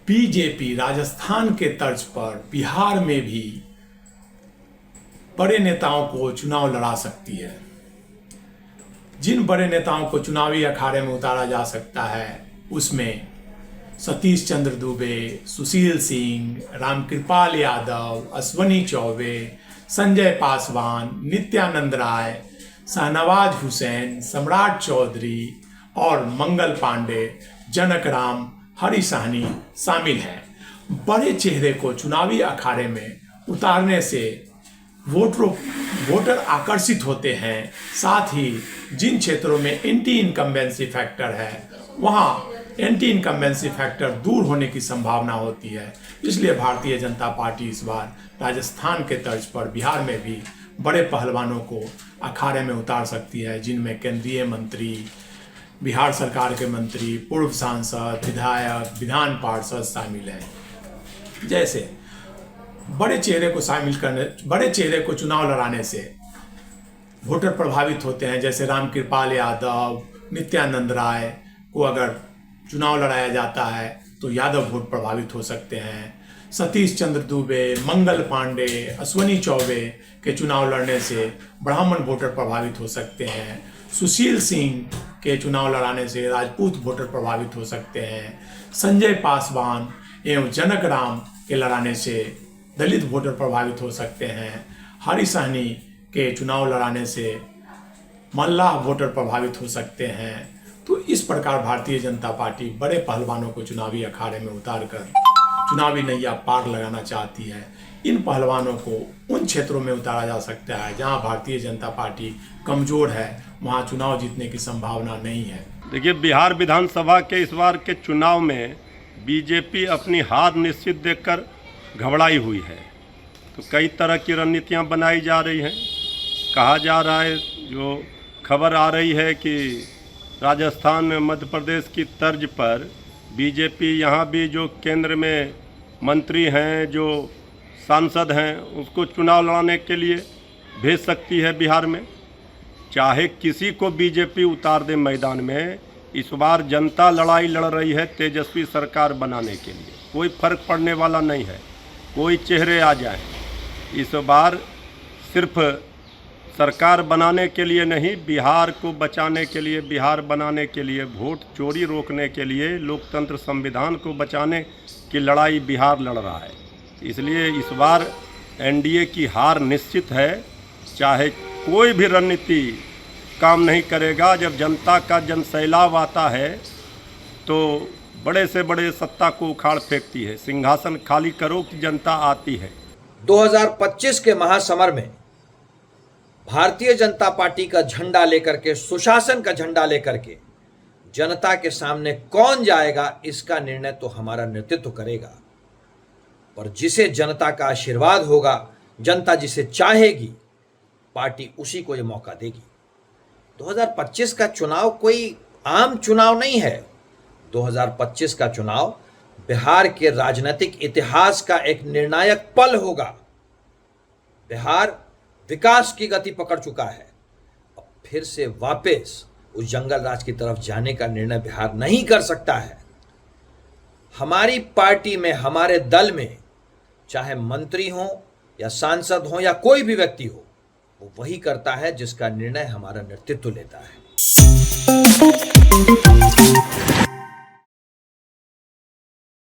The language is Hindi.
बीजेपी राजस्थान के तर्ज पर बिहार में भी बड़े नेताओं को चुनाव लड़ा सकती है। जिन बड़े नेताओं को चुनावी अखाड़े में उतारा जा सकता है उसमें सतीश चंद्र दुबे, सुशील सिंह, रामकृपाल यादव, अश्वनी चौबे, संजय पासवान, नित्यानंद राय, शाहनवाज हुसैन, सम्राट चौधरी और मंगल पांडे, जनक राम, हरि साहनी शामिल हैं। बड़े चेहरे को चुनावी अखाड़े में उतारने से वोटर आकर्षित होते हैं। साथ ही जिन क्षेत्रों में एंटी इनकम्बेंसी फैक्टर है वहाँ एंटी इनकम्बेंसी फैक्टर दूर होने की संभावना होती है। इसलिए भारतीय जनता पार्टी इस बार राजस्थान के तर्ज पर बिहार में भी बड़े पहलवानों को अखाड़े में उतार सकती है, जिनमें केंद्रीय मंत्री, बिहार सरकार के मंत्री, पूर्व सांसद, विधायक, विधान पार्षद शामिल हैं। जैसे बड़े चेहरे को चुनाव लड़ाने से वोटर प्रभावित होते हैं। जैसे रामकृपाल यादव, नित्यानंद राय को अगर चुनाव लड़ाया जाता है तो यादव वोट प्रभावित हो सकते हैं। सतीश चंद्र दुबे, मंगल पांडे, अश्वनी चौबे के चुनाव लड़ने से ब्राह्मण वोटर प्रभावित हो सकते हैं। सुशील सिंह के चुनाव लड़ाने से राजपूत वोटर प्रभावित हो सकते हैं। संजय पासवान एवं जनक राम के लड़ाने से दलित वोटर प्रभावित हो सकते हैं। हरि साहनी के चुनाव लड़ाने से मल्लाह वोटर प्रभावित हो सकते हैं। तो इस प्रकार भारतीय जनता पार्टी बड़े पहलवानों को चुनावी अखाड़े में उतारकर चुनावी नैया पार लगाना चाहती है। इन पहलवानों को उन क्षेत्रों में उतारा जा सकता है जहां भारतीय जनता पार्टी कमजोर है, वहां चुनाव जीतने की संभावना नहीं है। देखिए, बिहार विधानसभा के इस बार के चुनाव में बीजेपी अपनी हार निश्चित देखकर घबराई हुई है। तो कई तरह की रणनीतियां बनाई जा रही हैं। कहा जा रहा है, जो खबर आ रही है कि राजस्थान में मध्य प्रदेश की तर्ज पर बीजेपी यहाँ भी जो केंद्र में मंत्री हैं, जो सांसद हैं, उसको चुनाव लड़ाने के लिए भेज सकती है बिहार में। चाहे किसी को बीजेपी उतार दे मैदान में, इस बार जनता लड़ाई लड़ रही है तेजस्वी सरकार बनाने के लिए। कोई फर्क पड़ने वाला नहीं है, कोई चेहरे आ जाए। इस बार सिर्फ सरकार बनाने के लिए नहीं, बिहार को बचाने के लिए, बिहार बनाने के लिए, वोट चोरी रोकने के लिए, लोकतंत्र संविधान को बचाने की लड़ाई बिहार लड़ रहा है। इसलिए इस बार एनडीए की हार निश्चित है। चाहे कोई भी रणनीति काम नहीं करेगा। जब जनता का जनसैलाब आता है तो बड़े से बड़े सत्ता को उखाड़ फेंकती है। सिंहासन खाली करो कि जनता आती है। 2025 के महासमर में भारतीय जनता पार्टी का झंडा लेकर के, सुशासन का झंडा लेकर के जनता के सामने कौन जाएगा, इसका निर्णय तो हमारा नेतृत्व करेगा। पर जिसे जनता का आशीर्वाद होगा, जनता जिसे चाहेगी, पार्टी उसी को ये मौका देगी। 2025 का चुनाव कोई आम चुनाव नहीं है। 2025 का चुनाव बिहार के राजनीतिक इतिहास का एक निर्णायक पल होगा। बिहार विकास की गति पकड़ चुका है। अब फिर से वापस उस जंगल राज की तरफ जाने का निर्णय बिहार नहीं कर सकता है। हमारी पार्टी में, हमारे दल में, चाहे मंत्री हो या सांसद हो या कोई भी व्यक्ति हो, वो वही करता है जिसका निर्णय हमारा नेतृत्व लेता है।